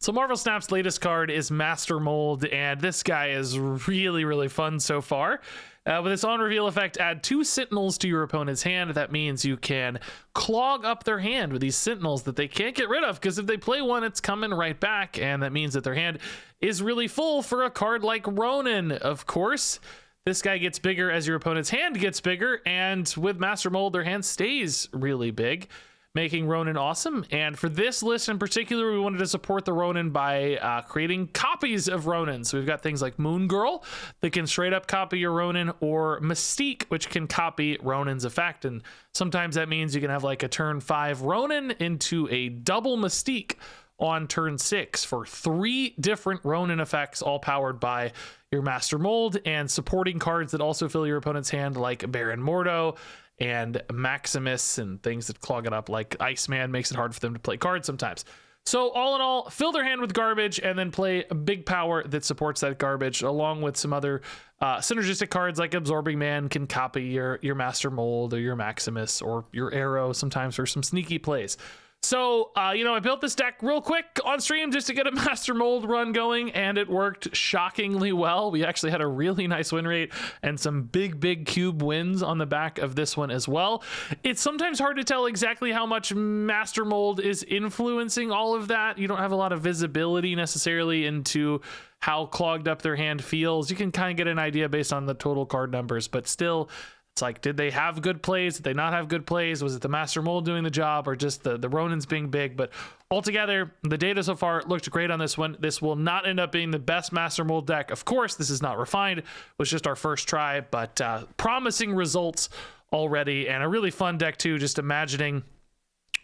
So Marvel Snap's latest card is Master Mold, and this guy is really, really fun so far. With its on-reveal effect, add 2 Sentinels to your opponent's hand. That means you can clog up their hand with these Sentinels that they can't get rid of, because if they play one, it's coming right back, and that means that their hand is really full for a card like Ronan, of course. This guy gets bigger as your opponent's hand gets bigger, and with Master Mold, their hand stays really big, making Ronan awesome. And for this list in particular, we wanted to support the Ronan by creating copies of Ronan. So we've got things like Moon Girl that can straight up copy your Ronan, or Mystique, which can copy Ronan's effect. And sometimes that means you can have like a turn 5 Ronan into a double Mystique on turn 6 for 3 different Ronan effects, all powered by your Master Mold, and supporting cards that also fill your opponent's hand, like Baron Mordo and Maximus, and things that clog it up like Iceman makes it hard for them to play cards sometimes. So all in all, fill their hand with garbage and then play a big power that supports that garbage, along with some other synergistic cards like Absorbing Man can copy your Master Mold or your Maximus or your Arrow sometimes for some sneaky plays. So, I built this deck real quick on stream just to get a Master Mold run going, and it worked shockingly well. We actually had a really nice win rate and some big cube wins on the back of this one as well. It's sometimes hard to tell exactly how much Master Mold is influencing all of that. You don't have a lot of visibility necessarily into how clogged up their hand feels. You can kind of get an idea based on the total card numbers, but still, it's like, did they have good plays? Did they not have good plays? Was it the Master Mold doing the job, or just the Ronans being big? But altogether, the data so far looked great on this one. This will not end up being the best Master Mold deck. Of course, this is not refined. It was just our first try, but promising results already, and a really fun deck too, just imagining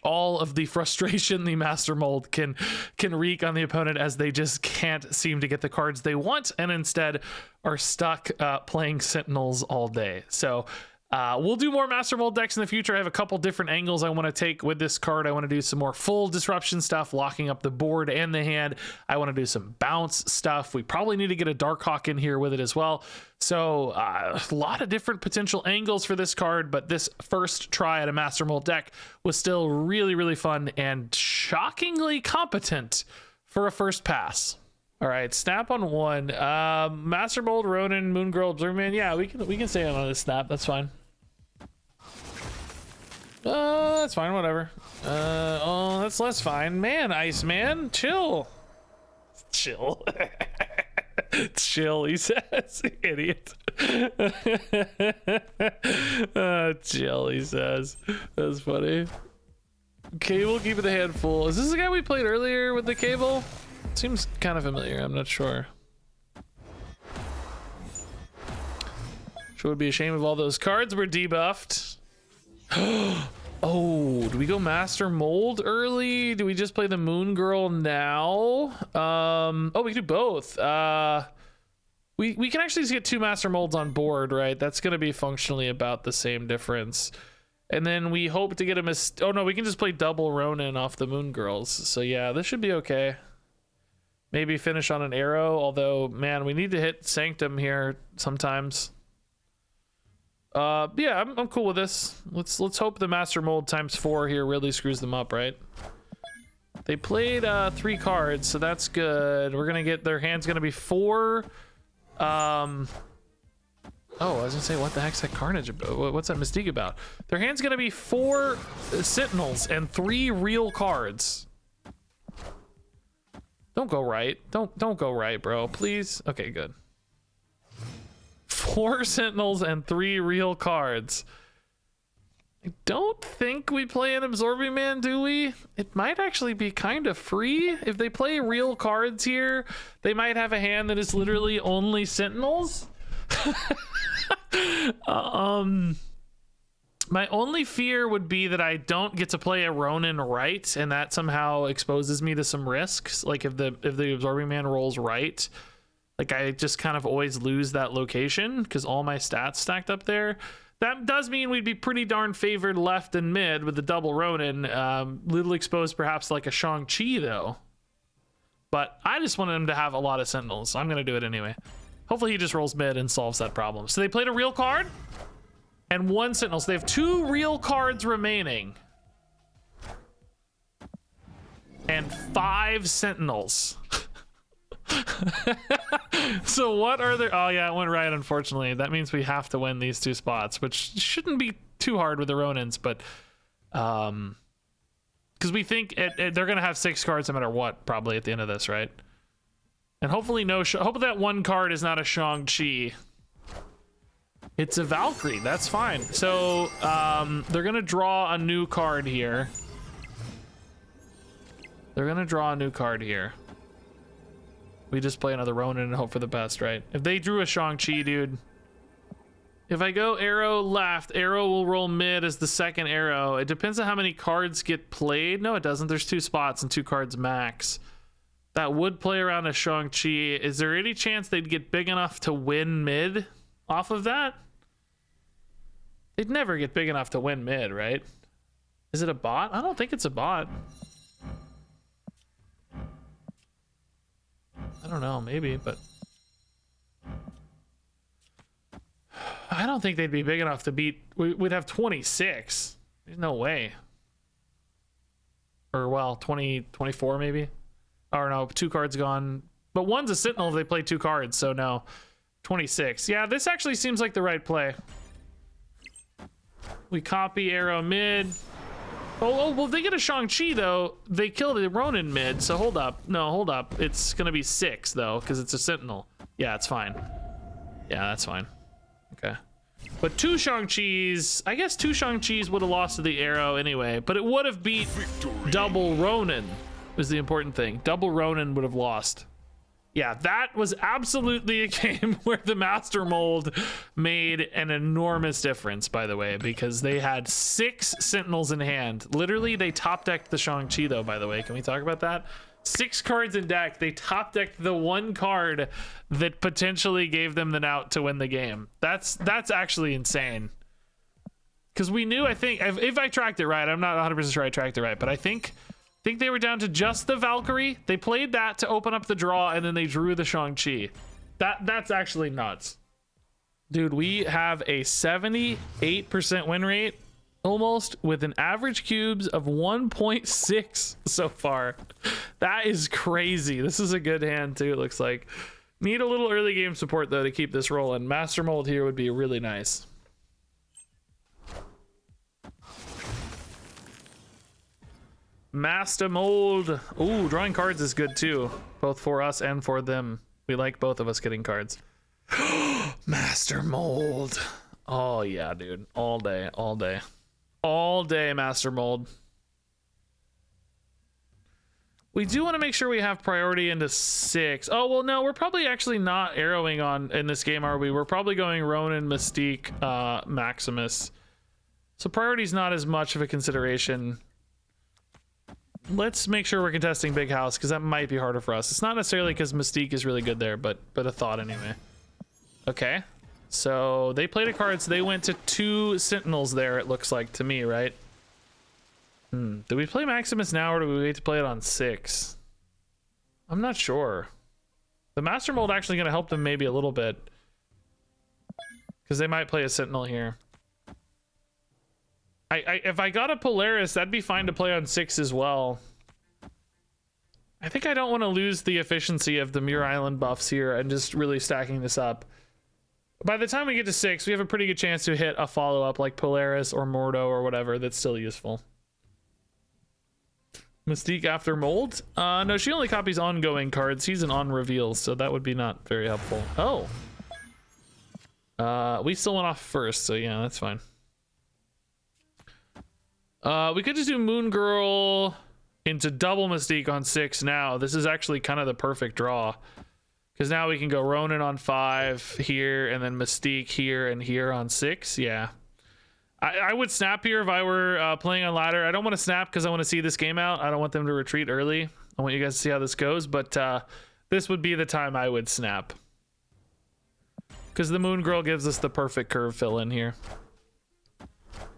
all of the frustration the Master Mold can wreak on the opponent as they just can't seem to get the cards they want, and instead are stuck playing Sentinels all day. So we'll do more Master Mold decks in the future. I have a couple different angles I want to take with this card. I want to do some more full disruption stuff, locking up the board and the hand. I want to do some bounce stuff. We probably need to get a Darkhawk in here with it as well. So a lot of different potential angles for this card, but this first try at a Master Mold deck was still really fun and shockingly competent for a first pass. All right, snap on 1. Master Mold, Ronan, Moon Girl, Observer Man. Yeah, we can stay on this snap. That's fine. That's fine. Whatever. Oh, that's less fine. Man, Iceman, chill. Chill. Chill, he says. Idiot. Chill, he says. That's funny. Cable, keep the hand full. Is this the guy we played earlier with the cable? Seems kind of familiar. I'm not sure. Sure would be a shame if all those cards were debuffed. Oh, do we go Master Mold early? Do we just play the Moon Girl now? Oh, we can do both. We can actually just get 2 Master Molds on board, right? That's going to be functionally about the same difference. And then we hope to get a oh no, we can just play double Ronan off the Moon Girls. So yeah, this should be okay. Maybe finish on an Arrow, although, man, we need to hit Sanctum here sometimes. Yeah, I'm cool with this. Let's hope the Master Mold ×4 here really screws them up, right? They played 3 cards, so that's good. We're gonna get their hand's gonna be 4. Oh, I was gonna say, what the heck's that Carnage about? What's that Mystique about? Their hand's gonna be 4 Sentinels and 3 real cards. Don't go right. Don't go right, bro. Please. Okay, good. 4 Sentinels and 3 real cards. I don't think we play an Absorbing Man, do we? It might actually be kind of free. If they play real cards here, they might have a hand that is literally only Sentinels. My only fear would be that I don't get to play a Ronan right, and that somehow exposes me to some risks. Like if the Absorbing Man rolls right, like I just kind of always lose that location because all my stats stacked up there. That does mean we'd be pretty darn favored left and mid with the double Ronan. Little exposed perhaps to like a Shang-Chi though. But I just wanted him to have a lot of Sentinels, so I'm gonna do it anyway. Hopefully he just rolls mid and solves that problem. So they played a real card and 1 Sentinel. So they have 2 real cards remaining. and 5 Sentinels. So what are there? Oh yeah, it went right, unfortunately. That means we have to win these 2 spots, which shouldn't be too hard with the Ronans, but because we think they're gonna have 6 cards no matter what, probably at the end of this, right? And hopefully hope that 1 card is not a Shang-Chi. It's a Valkyrie. That's fine. So they're gonna draw a new card here. We just play another Ronan and hope for the best, right? If they drew a Shang-Chi, dude. If I go arrow left, arrow will roll mid as the second arrow. It depends on how many cards get played. No, it doesn't. There's 2 spots and 2 cards max. That would play around a Shang-Chi. Is there any chance they'd get big enough to win mid off of that? They'd never get big enough to win mid, right? Is it a bot? I don't think it's a bot. I don't know, maybe, but I don't think they'd be big enough to beat. We'd have 26. There's no way. Or well, 20, 24 maybe. Or no, 2 cards gone. But 1's a Sentinel if they play 2 cards, so no. 26. Yeah, this actually seems like the right play. We copy arrow mid. Oh, well, if they get a Shang-Chi, though, they kill the Ronan mid, so hold up. No, hold up. It's going to be 6, though, because it's a Sentinel. Yeah, it's fine. Yeah, that's fine. Okay. But 2 Shang-Chis, I guess 2 Shang-Chis would have lost to the arrow anyway, but it would have beat double Ronan, was the important thing. Double Ronan would have lost. Yeah, that was absolutely a game where the Master Mold made an enormous difference, by the way, because they had 6 Sentinels in hand. Literally, they top-decked the Shang-Chi, though, by the way. Can we talk about that? 6 cards in deck. They top-decked the 1 card that potentially gave them the out to win the game. That's actually insane. Because we knew, I think, if I tracked it right, I'm not 100% sure I tracked it right, but I think they were down to just the Valkyrie. They played that to open up the draw, and then they drew the Shang-Chi. That's actually nuts. Dude, we have a 78% win rate, almost, with an average cubes of 1.6 so far. That is crazy. This is a good hand, too, it looks like. Need a little early game support, though, to keep this rolling. Master Mold here would be really nice. Master Mold. Ooh, drawing cards is good too, both for us and for them. We like both of us getting cards. Master Mold. Oh yeah, dude. All day, all day. All day, Master Mold. We do want to make sure we have priority into 6. Oh, well, no, we're probably actually not arrowing on in this game, are we? We're probably going Ronan, Mystique, Maximus. So priority's not as much of a consideration. Let's make sure we're contesting Big House, because that might be harder for us. It's not necessarily because Mystique is really good there, but a thought anyway. Okay, so they played a card, so they went to 2 Sentinels there, it looks like to me, right? Do we play Maximus now, or do we wait to play it on 6? I'm not sure. The Master Mold actually going to help them maybe a little bit, because they might play a Sentinel here. If I got a Polaris, that'd be fine to play on 6 as well. I think I don't want to lose the efficiency of the Muir Island buffs here and just really stacking this up. By the time we get to 6, we have a pretty good chance to hit a follow-up like Polaris or Mordo or whatever that's still useful. Mystique after Mold? No, she only copies ongoing cards. He's an on-reveal, so that would be not very helpful. Oh. We still went off first, so yeah, that's fine. We could just do Moon Girl into double Mystique on 6 now. This is actually kind of the perfect draw, because now we can go Ronan on 5 here, and then Mystique here and here on 6. Yeah, I would snap here if I were playing on ladder. I don't want to snap because I want to see this game out. I don't want them to retreat early. I want you guys to see how this goes, but this would be the time I would snap, because the Moon Girl gives us the perfect curve fill in here.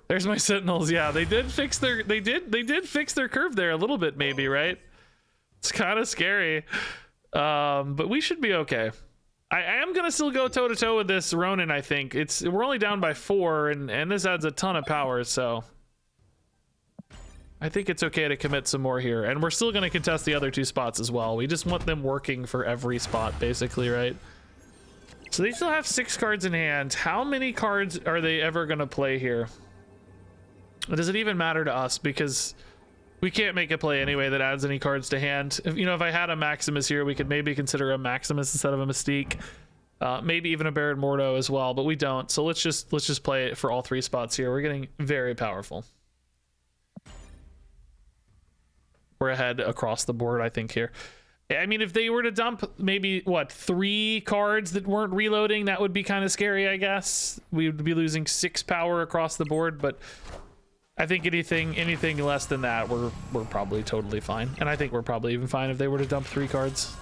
There's my Sentinels. Yeah, they did fix their fix their curve there a little bit, maybe, right? It's kind of scary, but we should be okay. I am gonna still go toe to toe with this Ronan. I think we're only down by 4, and this adds a ton of power, so I think it's okay to commit some more here. And we're still going to contest the other 2 spots as well. We just want them working for every spot, basically, right? So they still have 6 cards in hand. How many cards are they ever going to play here? Does it even matter to us? Because we can't make a play anyway that adds any cards to hand. If, you know, if I had a Maximus here, we could maybe consider a Maximus instead of a Mystique. Maybe even a Baron Mordo as well, but we don't. So let's just play it for all 3 spots here. We're getting very powerful. We're ahead across the board, I think, here. I mean, if they were to dump maybe, what, 3 cards that weren't reloading, that would be kind of scary, I guess. We would be losing 6 power across the board, but I think anything less than that, we're probably totally fine. And I think we're probably even fine if they were to dump 3 cards.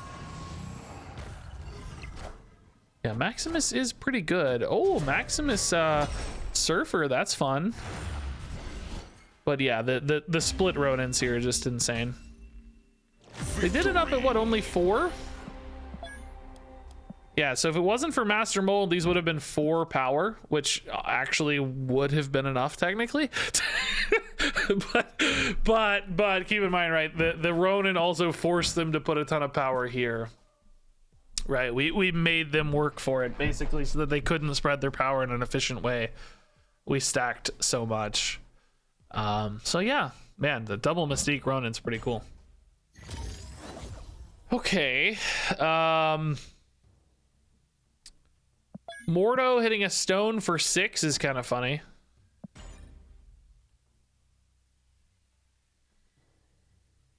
Yeah, Maximus is pretty good. Oh, Maximus Surfer, that's fun. But yeah, the split Ronans here are just insane. They did it up at what, only 4? Yeah, so if it wasn't for Master Mold, these would have been 4 power, which actually would have been enough technically. but keep in mind, right, the Ronan also forced them to put a ton of power here. Right, we made them work for it basically so that they couldn't spread their power in an efficient way. We stacked so much. So yeah, man, the double Mystique Ronan's pretty cool. Okay. Mordo hitting a stone for 6 is kind of funny.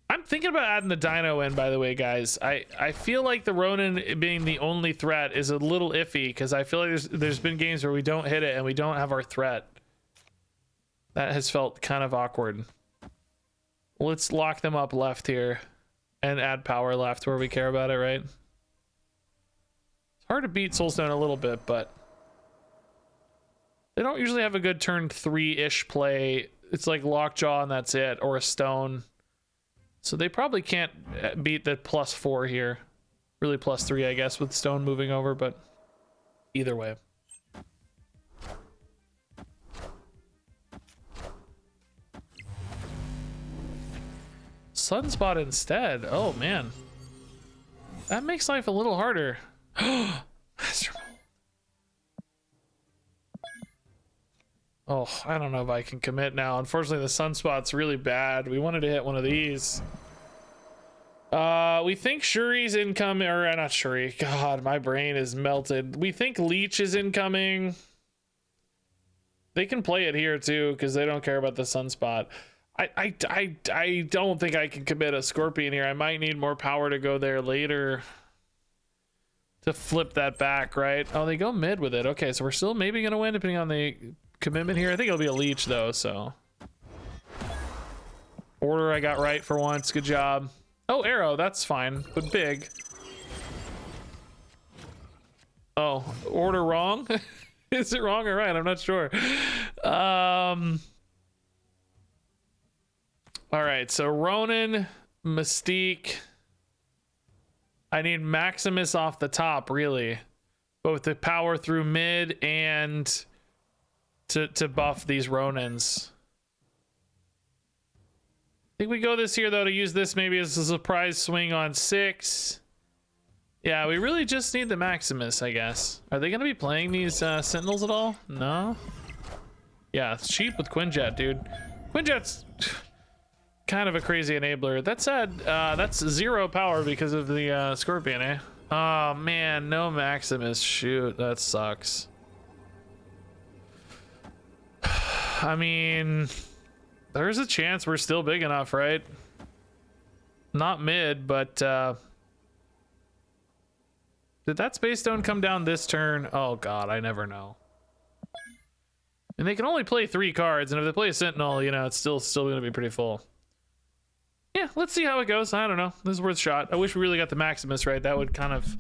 I'm thinking about adding the Dino in, by the way, guys. I feel like the Ronan being the only threat is a little iffy because I feel like there's been games where we don't hit it and we don't have our threat. That has felt kind of awkward. Let's lock them up left here and add power left where we care about it, right? It's hard to beat Soulstone a little bit, but they don't usually have a good turn 3-ish play. It's like Lockjaw and that's it, or a Stone. So they probably can't beat the +4 here. Really +3, I guess, with Stone moving over, but either way. Sunspot instead. Oh, man. That makes life a little harder. Master Mold. Oh, I don't know if I can commit now. Unfortunately, the Sunspot's really bad. We wanted to hit one of these. We think Shuri's incoming, or not Shuri. God, my brain is melted. We think Leech is incoming. They can play it here too, because they don't care about the Sunspot. I don't think I can commit a Scorpion here. I might need more power to go there later to flip that back, right? Oh, they go mid with it. Okay, so we're still maybe gonna win depending on the commitment here. I think it'll be a Leech though, so. Order I got right for once. Good job. Oh, Arrow, that's fine, but big. Oh, order wrong? Is it wrong or right? I'm not sure. All right, so Ronan, Mystique. I need Maximus off the top, really. Both to power through mid and to buff these Ronans. I think we go this here, though, to use this maybe as a surprise swing on 6. Yeah, we really just need the Maximus, I guess. Are they going to be playing these Sentinels at all? No? Yeah, it's cheap with Quinjet, dude. Quinjet's kind of a crazy enabler. That said, that's 0 power because of the Scorpion, eh? Oh, man, no Maximus. Shoot, that sucks. I mean, there's a chance we're still big enough, right? Not mid, but did that Space Stone come down this turn? Oh god, I never know. And they can only play 3 cards, and if they play a Sentinel, you know, it's still gonna be pretty full. Yeah, let's see how it goes. I don't know. This is worth a shot. I wish we really got the Maximus right. That would kind of,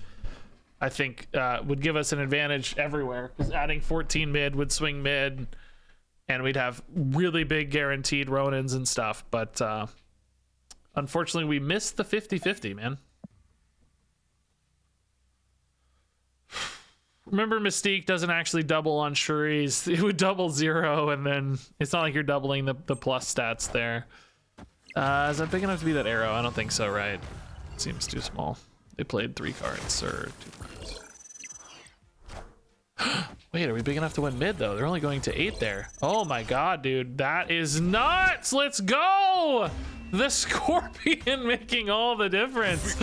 I think, would give us an advantage everywhere, because adding 14 mid would swing mid, and we'd have really big guaranteed Ronans and stuff. But unfortunately, we missed the 50-50, man. Remember, Mystique doesn't actually double on Shuri's. It would double 0, and then it's not like you're doubling the plus stats there. Is that big enough to be that arrow? I don't think so, right? Seems too small. They played 3 cards or 2 cards. Wait, are we big enough to win mid though? They're only going to 8 there. Oh my god, dude, that is nuts. Let's go. The Scorpion making all the difference.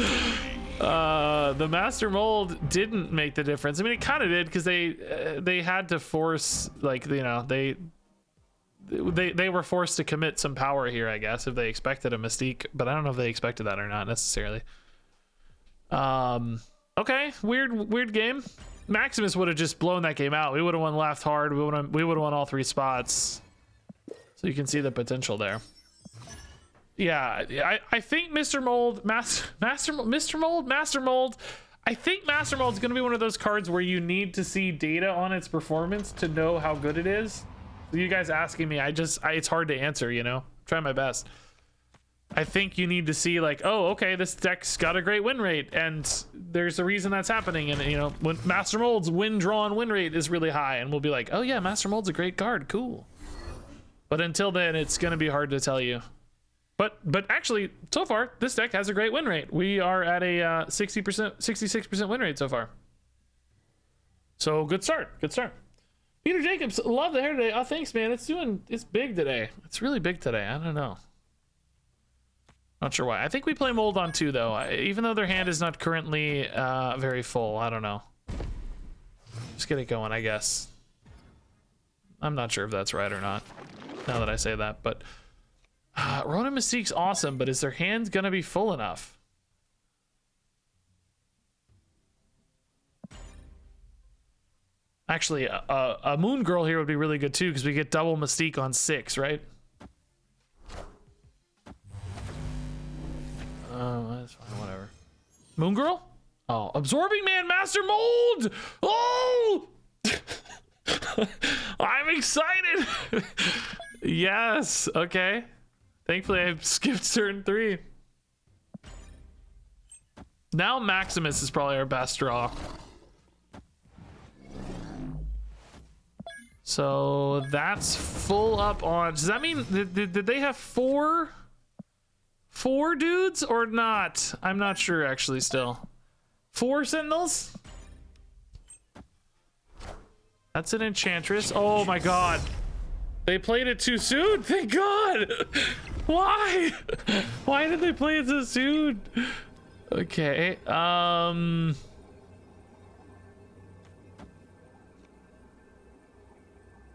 The Master Mold didn't make the difference. I mean, it kind of did because they had to force, like, you know, they were forced to commit some power here, I guess, if they expected a Mystique, but I don't know if they expected that or not necessarily. Okay, weird game. Maximus would have just blown that game out. We would have won left hard. We would have won all 3 spots. So you can see the potential there. Yeah, I think Mr. Mold, Mr. Mold, Master Mold. I think Master Mold is going to be one of those cards where you need to see data on its performance to know how good it is. So you guys asking me, it's hard to answer, you know. Try my best. I think you need to see like, oh, okay, this deck's got a great win rate, and there's a reason that's happening. And you know, when Master Mold's win rate is really high, and we'll be like, oh yeah, Master Mold's a great card, cool. But until then, it's going to be hard to tell you. But actually, so far, this deck has a great win rate. We are at a 60%, 66% win rate so far. So good start, good start. Peter Jacobs, love the hair today. Oh, thanks, man. It's big today. It's really big today. I don't know. Not sure why. I think we play Mold on 2 though. Even though their hand is not currently very full. I don't know. Just get it going, I guess. I'm not sure if that's right or not, now that I say that, but Ronan Mystique's awesome, but is their hand gonna be full enough? Actually, a Moon Girl here would be really good too, because we get double Mystique on 6, right? That's fine, whatever. Moon Girl? Oh, Absorbing Man, Master Mold! Oh! I'm excited! Yes, okay. Thankfully, I skipped turn 3. Now Maximus is probably our best draw. So that's full up on... Does that mean... Did they have 4 dudes or not? I'm not sure, actually, still. 4 Sentinels? That's an Enchantress. Oh, my God. They played it too soon? Thank God! Why? Why did they play it so soon? Okay,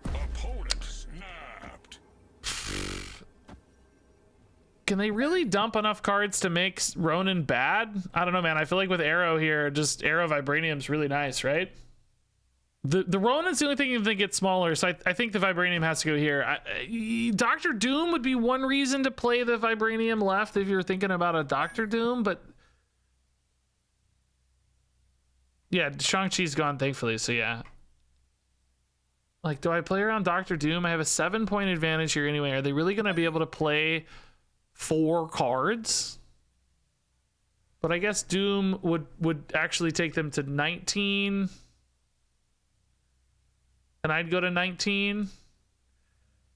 Opponent snapped. Can they really dump enough cards to make Ronan bad? I don't know, man. I feel like with Arrow here, just Arrow Vibranium's really nice, right? The Ronan's the only thing that gets smaller, so I think the Vibranium has to go here. Dr. Doom would be one reason to play the Vibranium left if you're thinking about a Dr. Doom, but... Yeah, Shang-Chi's gone, thankfully, so yeah. Like, do I play around Dr. Doom? I have a 7-point advantage here anyway. Are they really going to be able to play 4 cards? But I guess Doom would actually take them to 19... And I'd go to 19.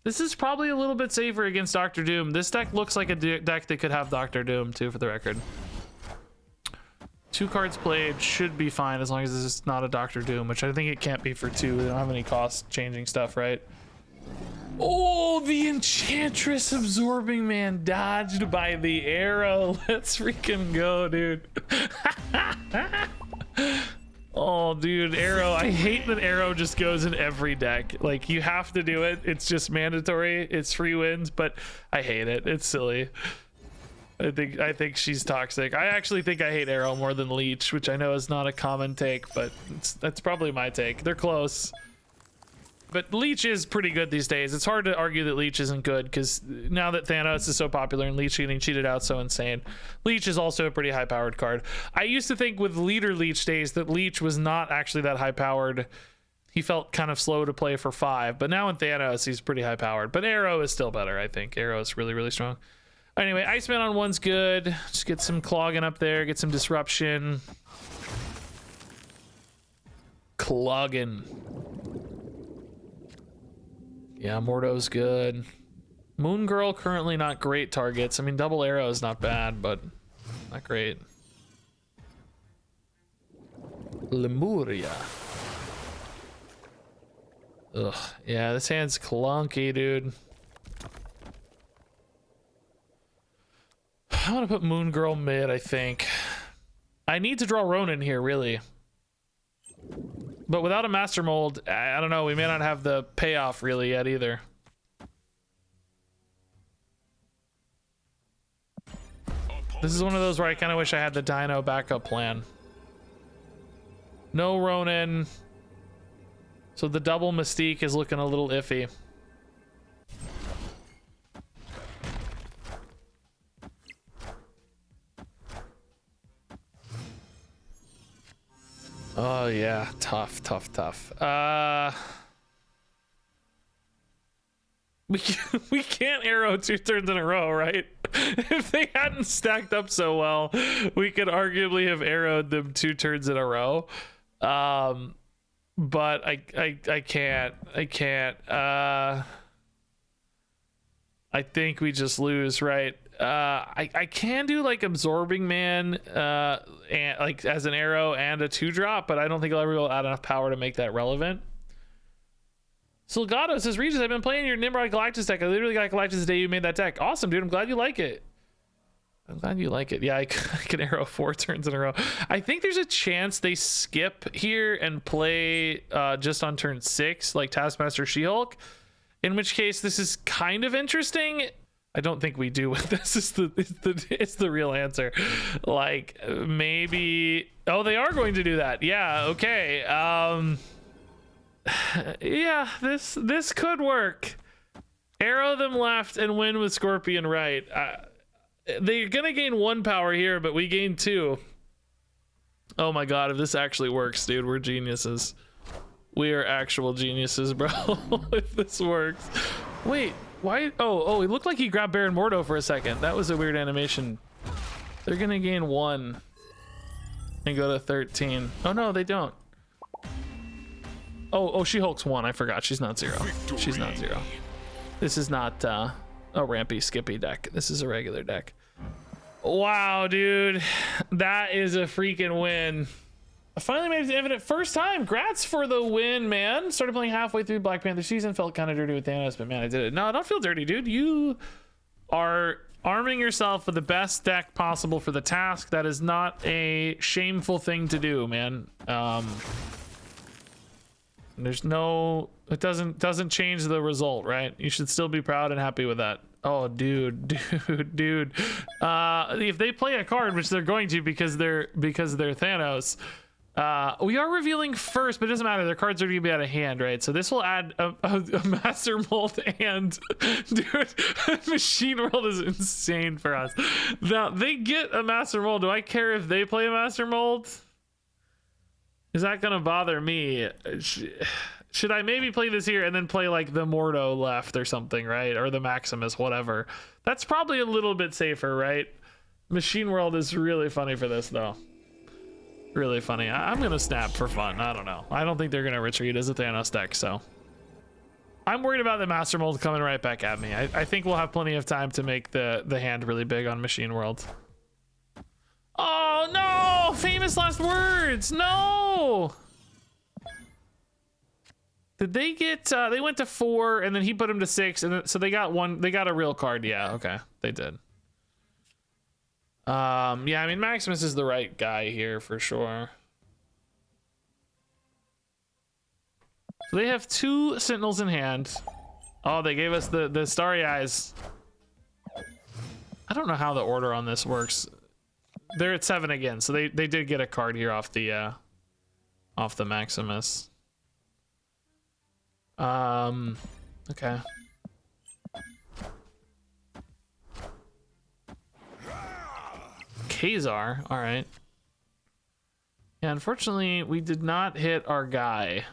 This is probably a little bit safer against Dr. Doom. This deck looks like a deck that could have Dr. Doom too, for the record. 2 cards played should be fine as long as this is not a Dr. Doom, which I think it can't be for 2. They don't have any cost changing stuff, right? Oh, the Enchantress Absorbing Man dodged by the arrow. Let's freaking go, dude. Oh, dude, Arrow. I hate that Arrow just goes in every deck. Like, you have to do it. It's just mandatory. It's free wins, but I hate it. It's silly. I think she's toxic. I actually think I hate Arrow more than Leech, which I know is not a common take, but that's probably my take. They're close. But Leech is pretty good these days. It's hard to argue that Leech isn't good, because now that Thanos is so popular and Leech getting cheated out so insane, Leech is also a pretty high-powered card. I used to think with Leader Leech days that Leech was not actually that high-powered. He felt kind of slow to play for 5, but now in Thanos, he's pretty high-powered. But Arrow is still better, I think. Arrow is really, really strong. Anyway, Iceman on 1's good. Just get some clogging up there, get some disruption. Clogging. Yeah, Mordo's good. Moon Girl currently not great targets. I mean, double arrow is not bad, but not great. Lemuria. Ugh, yeah, this hand's clunky, dude. I want to put Moon Girl mid, I think. I need to draw Ronan here, really. But without a Master Mold, I don't know, we may not have the payoff really yet either. This is one of those where I kind of wish I had the Dino backup plan. No Ronan. So the double Mystique is looking a little iffy. Oh yeah, tough. We can't arrow 2 turns in a row, right? If they hadn't stacked up so well, we could arguably have arrowed them 2 turns in a row. But I can't. I think we just lose, right? I can do like Absorbing Man and like as an arrow and a 2-drop, but I don't think I'll ever be able to add enough power to make that relevant. Silgato says, Regis, I've been playing your Nimrod Galactus deck. I literally got Galactus the day you made that deck. Awesome, dude. I'm glad you like it. Yeah, I can arrow 4 turns in a row. I think there's a chance they skip here and play just on turn 6, like Taskmaster She-Hulk. In which case, this is kind of interesting. I don't think we do. This is it's the real answer. Like maybe. Oh, they are going to do that. Yeah. Okay. Yeah. This could work. Arrow them left and win with Scorpion right. They're gonna gain 1 power here, but we gain 2. Oh my god! If this actually works, dude, we're geniuses. We are actual geniuses, bro. If this works. Wait, why? Oh, it looked like he grabbed Baron Mordo for a second. That was a weird animation. They're gonna gain 1 and go to 13. Oh no, they don't. Oh, She-Hulk's 1. I forgot. She's not 0. Victory. She's not 0. This is not a rampy skippy deck. This is a regular deck. Wow, dude. That is a freaking win. I finally made it to Infinite first time. Grats for the win, man. Started playing halfway through Black Panther season. Felt kind of dirty with Thanos, but man, I did it. No, don't feel dirty, dude. You are arming yourself with the best deck possible for the task. That is not a shameful thing to do, man. There's no, it doesn't change the result, right? You should still be proud and happy with that. Oh, dude. If they play a card, which they're going to because they're Thanos, we are revealing first, but it doesn't matter. Their cards are going to be out of hand, right? So this will add a Master Mold and, dude, Machine World is insane for us. Now, they get a Master Mold. Do I care if they play a Master Mold? Is that going to bother me? Should I maybe play this here and then play like the Mordo left or something, right? Or the Maximus, whatever. That's probably a little bit safer, right? Machine World is really funny for this, though. Really funny. I'm going to snap for fun. I don't know. I don't think they're going to retreat as a Thanos deck, so. I'm worried about the Master Mold coming right back at me. I think we'll have plenty of time to make the hand really big on Machine World. Oh, no! Famous last words! No! Did they get, they went to 4 and then he put them to 6 and then, so they got a real card. Yeah, okay. They did. Yeah, I mean, Maximus is the right guy here for sure. So they have 2 Sentinels in hand. Oh, they gave us the Starry Eyes. I don't know how the order on this works. They're at 7 again, so they did get a card here off the Maximus. Okay. Khazar, all right. Yeah, unfortunately, we did not hit our guy.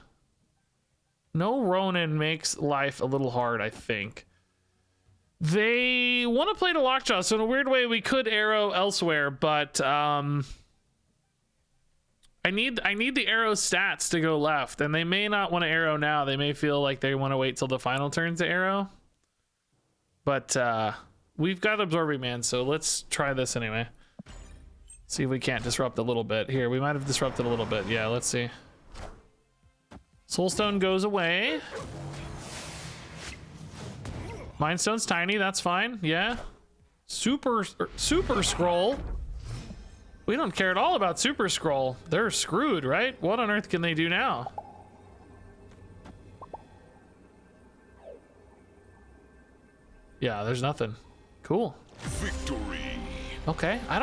No Ronan makes life a little hard, I think. They want to play to Lockjaw, so in a weird way, we could arrow elsewhere, but I need the arrow stats to go left, and they may not want to arrow now. They may feel like they want to wait till the final turn to arrow. But we've got Absorbing Man, so let's try this anyway. See if we can't disrupt a little bit. Here, we might have disrupted a little bit. Yeah, let's see. Soulstone goes away. Mind Stone's tiny, that's fine. Yeah. Super Scroll. We don't care at all about Super Scroll. They're screwed, right? What on earth can they do now? Yeah, there's nothing. Cool. Victory. Okay, I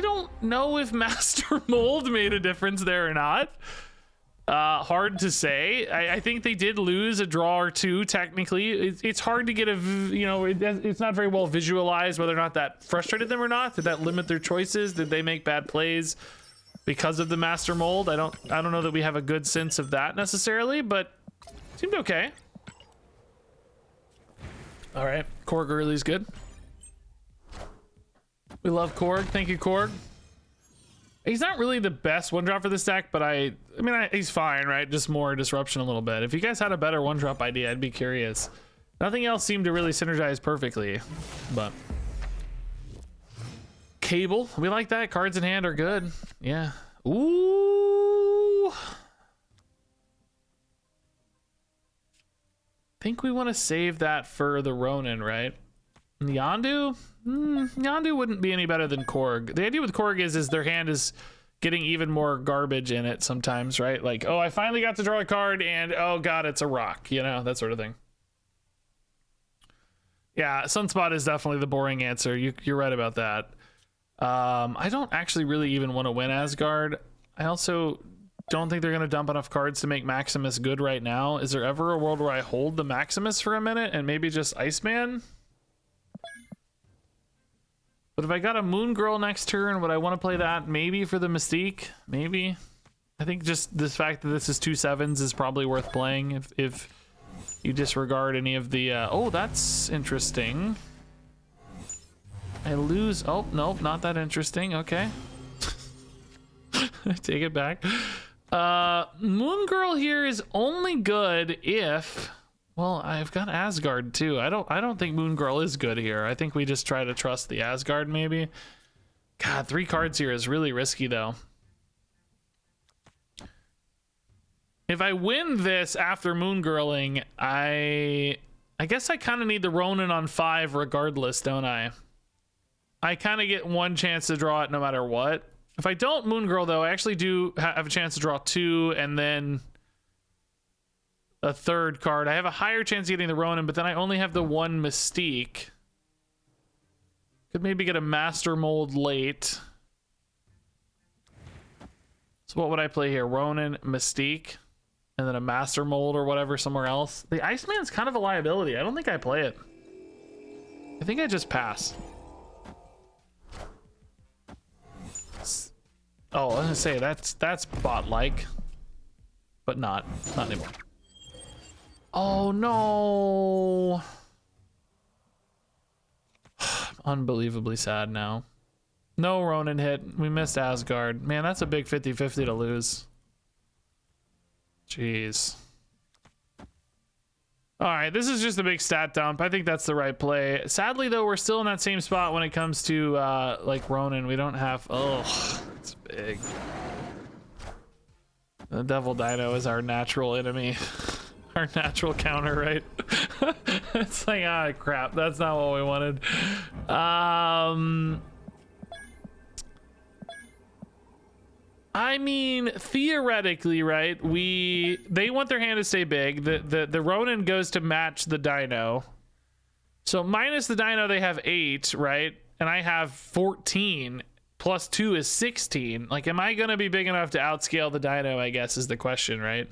don't know if Master Mold made a difference there or not. Hard to say. I think they did lose a draw or two technically. It's hard to get a, you know, it's not very well visualized whether or not that frustrated them or not. Did that limit their choices? Did they make bad plays because of the Master Mold? I don't know that we have a good sense of that necessarily, but seemed okay. All right, Korg early's good. We love Korg. Thank you, Korg. He's not really the best one drop for this deck, but I mean, he's fine, right? Just more disruption a little bit. If you guys had a better one drop idea, I'd be curious. Nothing else seemed to really synergize perfectly, but Cable, we like that. Cards in hand are good. Yeah. Ooh. Think we want to save that for the Ronan, right? Yondu? Yondu wouldn't be any better than Korg. The idea with Korg is their hand is getting even more garbage in it sometimes, right? Like, oh, I finally got to draw a card and oh god, it's a rock, you know, that sort of thing. Yeah, Sunspot is definitely the boring answer. You're right about that. I don't actually really even want to win Asgard. I also don't think they're going to dump enough cards to make Maximus good right now. Is there ever a world where I hold the Maximus for a minute and maybe just Iceman? But if I got a Moon Girl next turn, would I want to play that maybe for the Mystique? Maybe. I think just the fact that this is 2 7s is probably worth playing if you disregard any of the... oh, that's interesting. I lose... Oh, nope, not that interesting. Okay. Take it back. Moon Girl here is only good if... Well, I've got Asgard too. I don't think Moon Girl is good here. I think we just try to trust the Asgard maybe. God, 3 cards here is really risky though. If I win this after Moon Girling, I guess I kind of need the Ronan on 5 regardless, don't I? I kind of get 1 chance to draw it no matter what. If I don't Moon Girl though, I actually do have a chance to draw 2 and then a 3rd card. I have a higher chance of getting the Ronan, but then I only have the 1 Mystique. Could maybe get a Master Mold late. So what would I play here? Ronan, Mystique, and then a Master Mold or whatever somewhere else. The Iceman's kind of a liability. I don't think I play it. I think I just pass. Oh, I was gonna say that's bot-like, but not anymore. Oh no! Unbelievably sad now. No Ronan hit. We missed Asgard. Man, that's a big 50-50 to lose. Jeez. All right, this is just a big stat dump. I think that's the right play. Sadly, though, we're still in that same spot when it comes to like Ronan. We don't have... Oh, it's big. The Devil Dino is our natural enemy. Our natural counter, right? It's like, ah, crap. That's not what we wanted. I mean, theoretically, right? They want their hand to stay big. The Ronan goes to match the Dino. So minus the Dino, they have 8, right? And I have 14. Plus 2 is 16. Like, am I gonna be big enough to outscale the Dino? I guess is the question, right?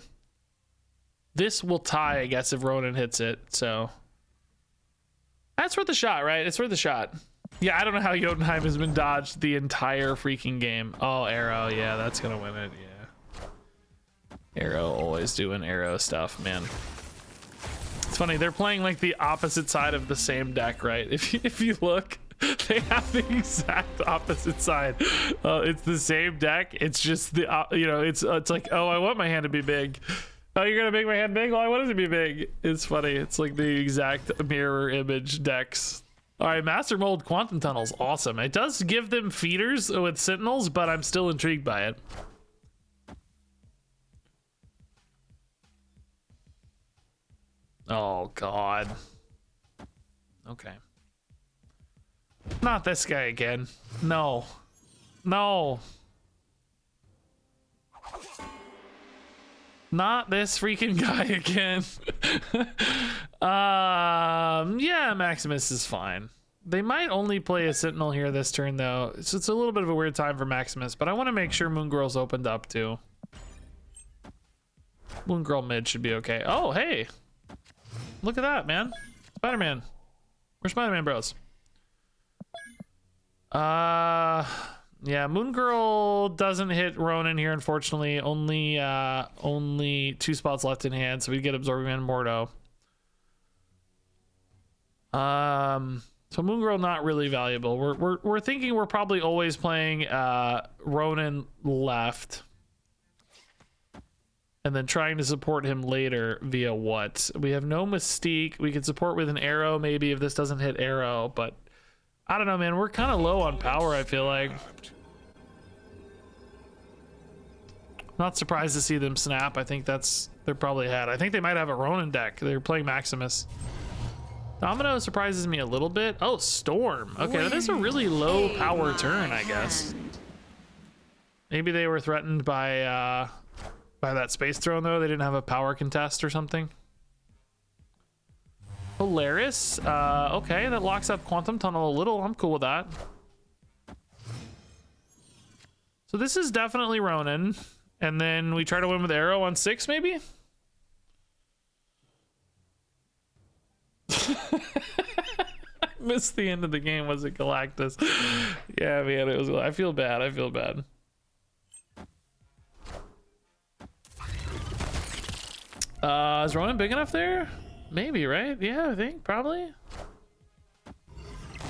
This will tie, I guess, if Ronan hits it. So that's worth a shot, right? It's worth a shot. Yeah, I don't know how Jotunheim has been dodged the entire freaking game. Oh, Arrow. Yeah, that's gonna win it. Yeah. Arrow always doing Arrow stuff, man. It's funny. They're playing like the opposite side of the same deck, right? If you look, they have the exact opposite side. It's the same deck. It's just the, you know, it's like, oh, I want my hand to be big. Oh, you're gonna make my hand big? Why wouldn't it be big? It's funny. It's like the exact mirror image decks. All right, Master Mold Quantum Tunnel's awesome. It does give them feeders with Sentinels, but I'm still intrigued by it. Oh, God. Okay. Not this guy again. No. No. Not this freaking guy again. Yeah, Maximus is fine. They might only play a Sentinel here this turn, though. So it's a little bit of a weird time for Maximus, but I want to make sure Moon Girl's opened up, too. Moon Girl mid should be okay. Oh, hey. Look at that, man. Spider-Man. Where's Spider-Man bros? Yeah, Moon Girl doesn't hit Ronan here, unfortunately. Only 2 spots left in hand, so we get Absorbing Man and Mordo. So Moon Girl not really valuable. We're thinking we're probably always playing Ronan left. And then trying to support him later via what? We have no Mystique. We could support with an arrow maybe if this doesn't hit arrow, but I don't know, man. We're kind of low on power, I feel like. Not surprised to see them snap. I think they're probably ahead. I think they might have a Ronan deck. They're playing Maximus. Domino surprises me a little bit. Oh, Storm. Okay, that is a really low power turn, I guess. Maybe they were threatened by that space throne, though. They didn't have a power contest or something. Polaris. Okay, that locks up Quantum Tunnel a little. I'm cool with that. So this is definitely Ronan. And then we try to win with Arrow on 6, maybe? I missed the end of the game. Was it Galactus? Yeah, man, it was. I feel bad. I feel bad. Is Ronan big enough there? Maybe, right? Yeah, I think probably.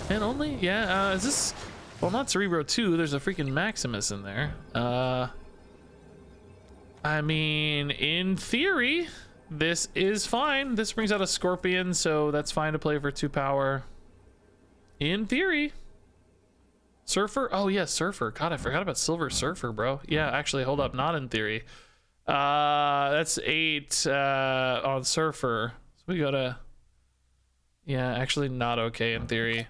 And only, yeah. Is this? Well, not Cerebro 2. There's a freaking Maximus in there. I mean, in theory, this is fine. This brings out a Scorpion, so that's fine to play for 2 power. In theory. Surfer? Oh, yeah, Surfer. God, I forgot about Silver Surfer, bro. Yeah, actually, hold up. Not in theory. That's 8 on Surfer. So we go to... Yeah, actually not okay in theory.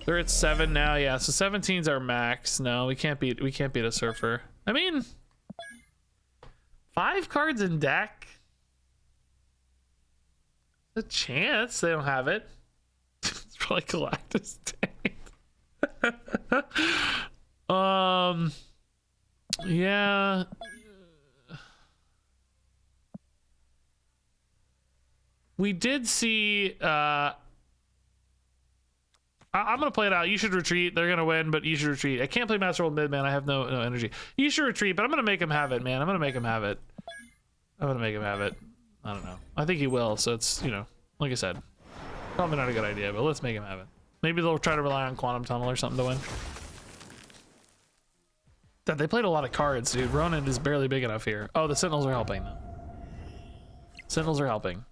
They're at 7 now. Yeah, so 17's our max. No, we can't beat a Surfer. I mean... 5 cards in deck. A chance they don't have it. It's probably Galactus tank. Yeah. We did see I'm gonna play it out. You should retreat. They're gonna win, but you should retreat. I can't play Master World mid, man. I have no energy. You should retreat, but I'm gonna make him have it, man. I'm gonna make him have it. I don't know. I think he will, so it's, you know, like I said, probably not a good idea, but let's make him have it. Maybe they'll try to rely on Quantum Tunnel or something to win. That they played a lot of cards, dude. Ronan is barely big enough here. Oh, the Sentinels are helping though. Sentinels are helping.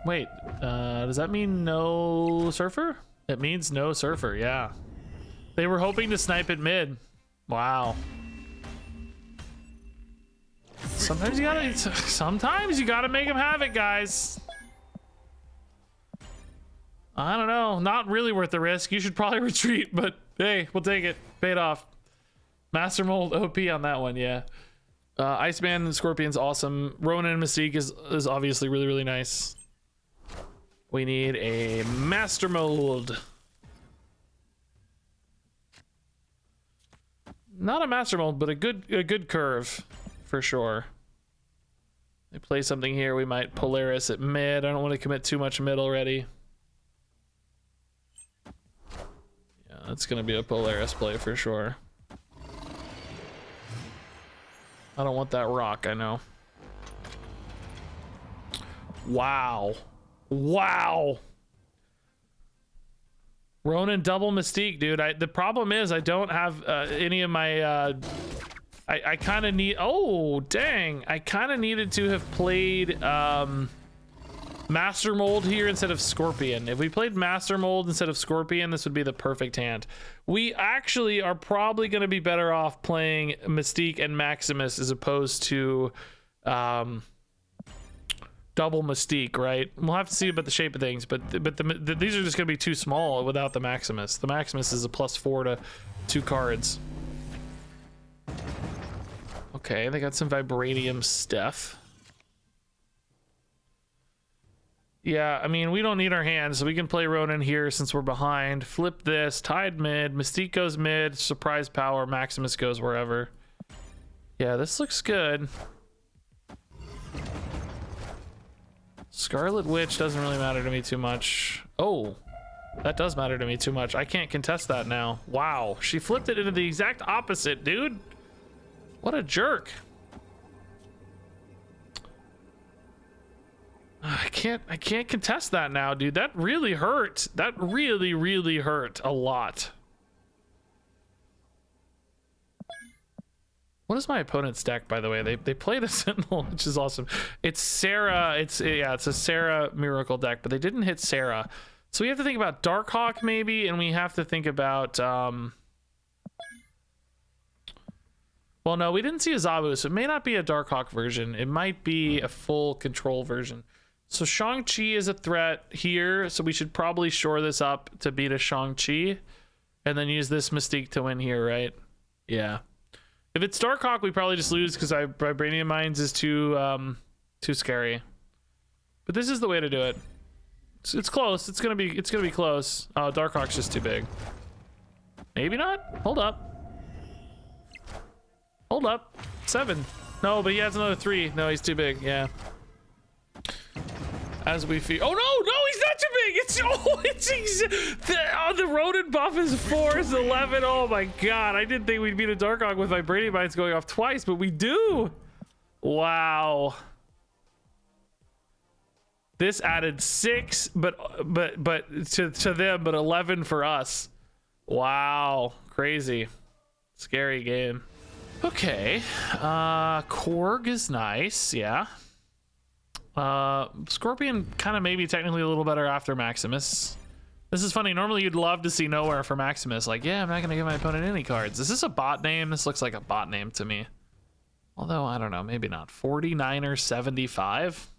Wait, does that mean no Surfer? It means no Surfer, yeah. They were hoping to snipe at mid. Wow. Sometimes you gotta make him have it, guys. I don't know. Not really worth the risk. You should probably retreat, but hey, we'll take it. Paid off. Master Mold OP on that one, yeah. Iceman and Scorpion's awesome. Ronan and Mystique is obviously really, really nice. We need a Master Mold. Not a Master Mold, but a good curve for sure. They play something here. We might Polaris at mid. I don't want to commit too much mid already. Yeah, that's gonna be a Polaris play for sure. I don't want that rock, I know. Wow. Wow. Ronan double Mystique, dude. The problem is I don't have any of my I kind of need, oh dang, I kind of needed to have played Master Mold here instead of Scorpion. If we played Master Mold instead of Scorpion, this would be the perfect hand. We actually are probably going to be better off playing Mystique and Maximus as opposed to double Mystique, right? We'll have to see about the shape of things, but these are just going to be too small without the Maximus. The Maximus is a +4 to 2 cards. Okay, they got some vibranium stuff. Yeah, I mean, we don't need our hands, so we can play Ronan here since we're behind. Flip this, tied mid, Mystique goes mid, surprise power, Maximus goes wherever. Yeah, this looks good. Scarlet Witch doesn't really matter to me too much. Oh, that does matter to me too much. I can't contest that now. Wow, she flipped it into the exact opposite, dude. What a jerk. I can't contest that now, dude. That really hurt. That really hurt a lot. What is my opponent's deck, by the way? They play the Sentinel, which is awesome. It's Sarah. It's a Sarah Miracle deck, but they didn't hit Sarah. So we have to think about Darkhawk maybe, and we have to think about well, no, we didn't see a Zabu, so it may not be a Darkhawk version. It might be a full control version. So Shang-Chi is a threat here, so we should probably shore this up to beat a Shang-Chi, and then use this Mystique to win here, right? Yeah. If it's Darkhawk, we probably just lose because Vibranium Mines is too scary. But this is the way to do it. It's close. It's gonna be close. Oh, Darkhawk's just too big. Maybe not. Hold up. Hold up. 7. No, but he has another 3. No, he's too big. Yeah. As we feel. Oh no, he's not too big. The Ronan buff is 4, is 11. Oh my god, I didn't think we'd beat a Darkhawk with Vibranium Mines going off twice, but we do. Wow. This added 6, but to them, but 11 for us. Wow, crazy, scary game. Okay, Korg is nice, yeah. Scorpion kind of maybe technically a little better after Maximus. This is funny. Normally you'd love to see nowhere for Maximus. Like, yeah, I'm not gonna give my opponent any cards. Is this a bot name? This looks like a bot name to me. Although I don't know, maybe not. 49er 75.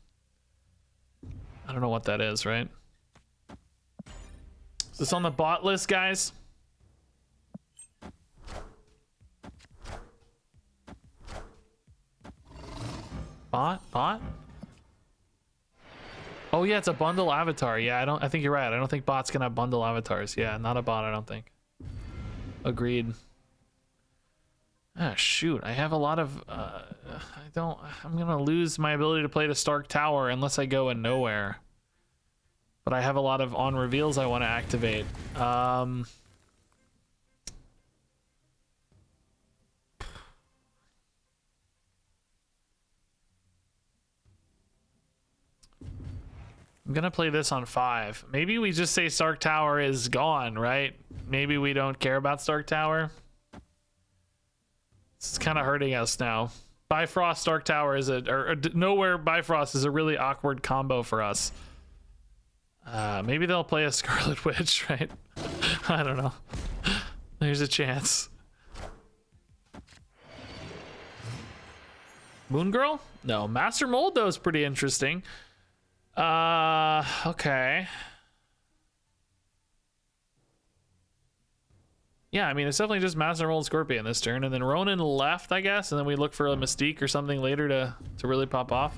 I don't know what that is, right? Is this on the bot list, guys? Bot? Oh yeah, it's a bundle avatar. Yeah, I think you're right. I don't think bots can have bundle avatars. Yeah, not a bot, I don't think. Agreed. Ah, shoot. I have a lot of I'm gonna lose my ability to play the Stark Tower unless I go in nowhere. But I have a lot of on reveals I want to activate. I'm gonna play this on 5. Maybe we just say Stark Tower is gone, right? Maybe we don't care about Stark Tower. It's kind of hurting us now. Bifrost Stark Tower is nowhere Bifrost is a really awkward combo for us. Maybe they'll play a Scarlet Witch, right? I don't know. There's a chance. Moon Girl? No, Master Mold though is pretty interesting. Okay. Yeah, I mean, it's definitely just Master Mold Scorpion this turn, and then Ronan left, I guess, and then we look for a Mystique or something later to really pop off.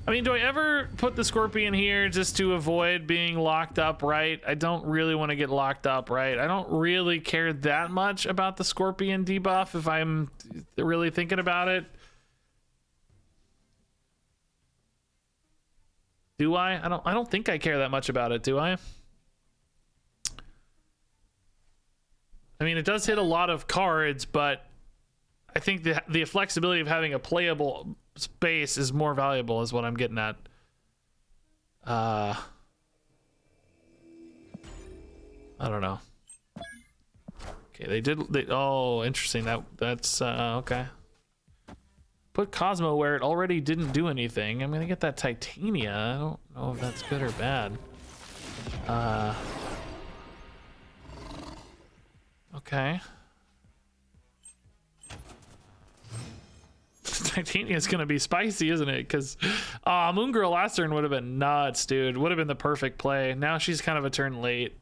I mean, do I ever put the Scorpion here just to avoid being locked up, right? I don't really want to get locked up, right? I don't really care that much about the Scorpion debuff if I'm really thinking about it. Do I? I don't think I care that much about it, do I? I mean, it does hit a lot of cards, but I think the flexibility of having a playable space is more valuable, is what I'm getting at. I don't know. Okay, oh, interesting. That's okay. Put Cosmo where it already didn't do anything. I'm gonna get that Titania. I don't know if that's good or bad. Okay. Titania is gonna be spicy, isn't it? Because Moon Girl last turn would have been nuts, dude. Would have been the perfect play. Now she's kind of a turn late.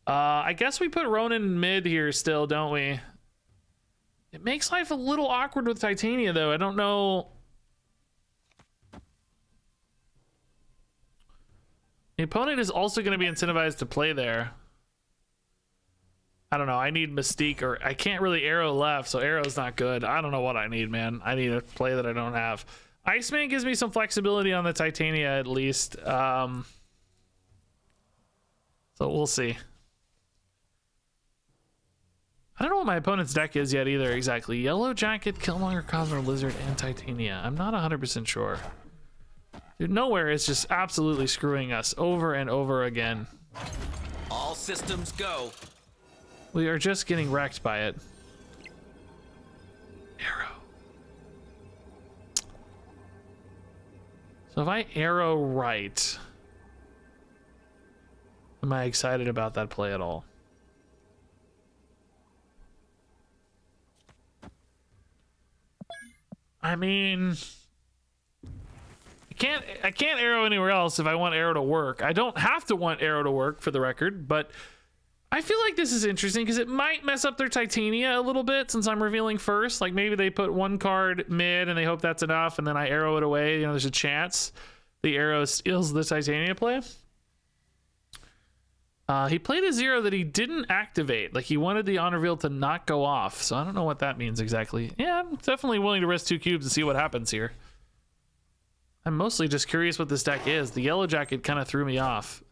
I guess we put Ronan mid here still, don't we? It makes life a little awkward with Titania, though. I don't know. The opponent is also going to be incentivized to play there. I don't know. I need Mystique, or I can't really arrow left, so arrow's not good. I don't know what I need, man. I need a play that I don't have. Iceman gives me some flexibility on the Titania, at least. So we'll see. I don't know what my opponent's deck is yet either, exactly. Yellow Jacket, Killmonger, Cosmo, Lizard, and Titania. I'm not 100% sure. Dude, Nowhere is just absolutely screwing us over and over again. All systems go. We are just getting wrecked by it. Arrow. So if I arrow right, am I excited about that play at all? I mean, I can't arrow anywhere else if I want arrow to work. I don't have to want arrow to work, for the record, but I feel like this is interesting because it might mess up their Titania a little bit since I'm revealing first. Like maybe they put one card mid and they hope that's enough, and then I arrow it away. You know, there's a chance the arrow steals the Titania play. He played a 0 that he didn't activate. Like he wanted the on reveal to not go off. So I don't know what that means exactly. Yeah, I'm definitely willing to risk 2 cubes and see what happens here. I'm mostly just curious what this deck is. The Yellow Jacket kind of threw me off.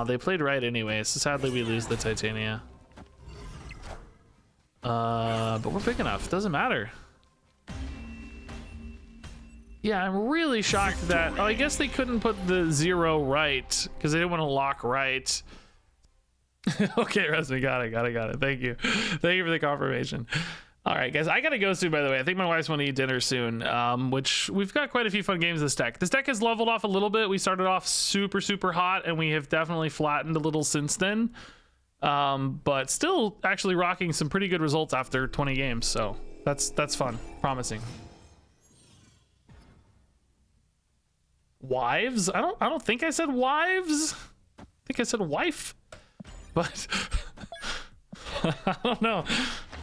They played right anyway, so sadly we lose the Titania. But we're big enough. Doesn't matter. Yeah, I'm really shocked that... Oh, I guess they couldn't put the 0 right because they didn't want to lock right. Okay, Resmi, got it. Thank you for the confirmation. All right, guys, I gotta go soon, by the way. I think my wife's want to eat dinner soon, which we've got quite a few fun games this deck. This deck has leveled off a little bit. We started off super hot, and we have definitely flattened a little since then, but still actually rocking some pretty good results after 20 games, so that's fun, promising. Wives? I don't think I said wives. I think I said wife. But I don't know.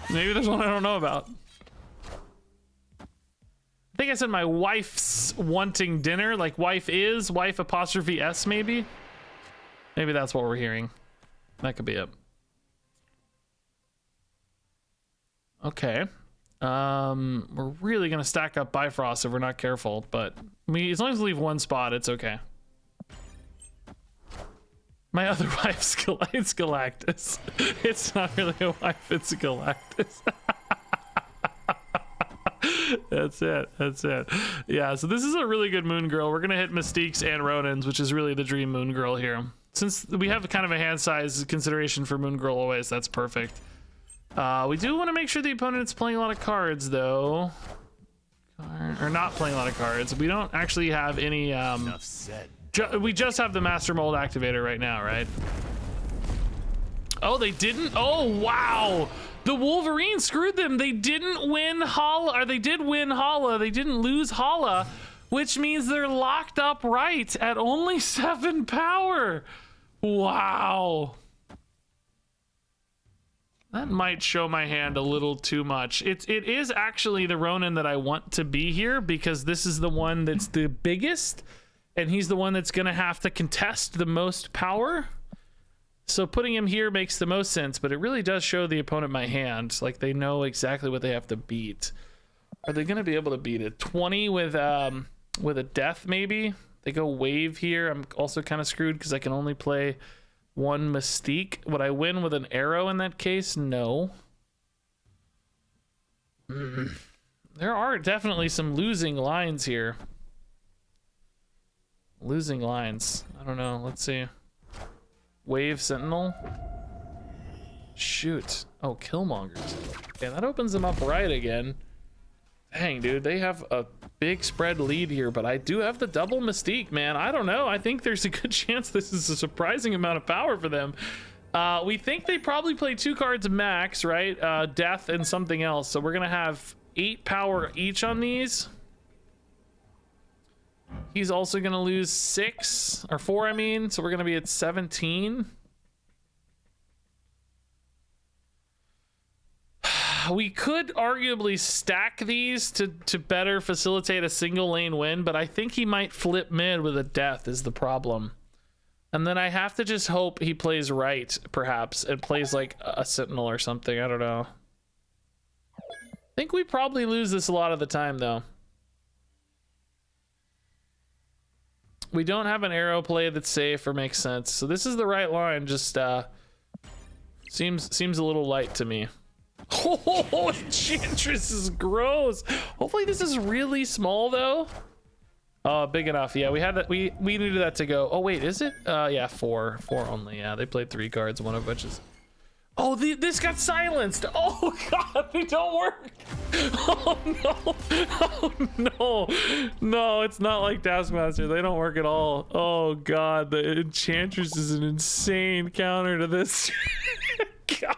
Maybe there's one I don't know about. I think I said my wife's wanting dinner, like wife apostrophe S maybe. Maybe that's what we're hearing. That could be it. Okay. We're really gonna stack up Bifrost if we're not careful, but I mean, as long as we leave one spot, it's okay. My other wife's it's Galactus. It's not really a wife, it's a Galactus. That's it. Yeah, so this is a really good Moon Girl. We're gonna hit Mystiques and Ronans, which is really the dream Moon Girl here. Since we have kind of a hand size consideration for Moon Girl always, that's perfect. We do want to make sure the opponent's playing a lot of cards, though. Or not playing a lot of cards. We don't actually have any... Enough said. We just have the Master Mold activator right now, right? Oh, they didn't? Oh, wow! The Wolverine screwed them. They didn't win Hala, or they did win Hala. They didn't lose Hala, which means they're locked up right at only 7 power. Wow. That might show my hand a little too much. It is actually the Ronan that I want to be here because this is the one that's the biggest, and he's the one that's gonna have to contest the most power. So putting him here makes the most sense, but it really does show the opponent my hand. Like they know exactly what they have to beat. Are they gonna be able to beat it? 20 with a death maybe? They go wave here. I'm also kind of screwed because I can only play one Mystique. Would I win with an arrow in that case? No. There are definitely some losing lines here. Losing lines. I don't know. Let's see. Wave Sentinel. Shoot. Oh, Killmongers. Okay, that opens them up right again. Dang, dude, they have a big spread lead here, but I do have the double Mystique, man. I don't know. I think there's a good chance this is a surprising amount of power for them. We think they probably play 2 cards max, right? Death and something else. So we're gonna have 8 power each on these. He's also gonna lose 6 or 4, I mean. So we're gonna be at 17. We could arguably stack these to better facilitate a single lane win, but I think he might flip mid with a death is the problem. And then I have to just hope he plays right, perhaps, and plays like a Sentinel or something. I don't know. I think we probably lose this a lot of the time, though. We don't have an arrow play that's safe or makes sense. So this is the right line, just seems a little light to me. Oh, Enchantress is gross. Hopefully this is really small though. Oh, big enough. Yeah, we had that. We needed that to go. Oh wait, is it? Yeah, 4 only. Yeah, they played 3 cards, one of which is. Oh, this got silenced. Oh god, they don't work. Oh no. Oh no. No, it's not like Taskmaster. They don't work at all. Oh god, the Enchantress is an insane counter to this. God.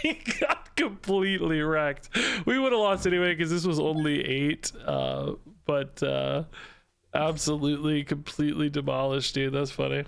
We got completely wrecked. We would have lost anyway because this was only 8, but absolutely completely demolished, dude. That's funny.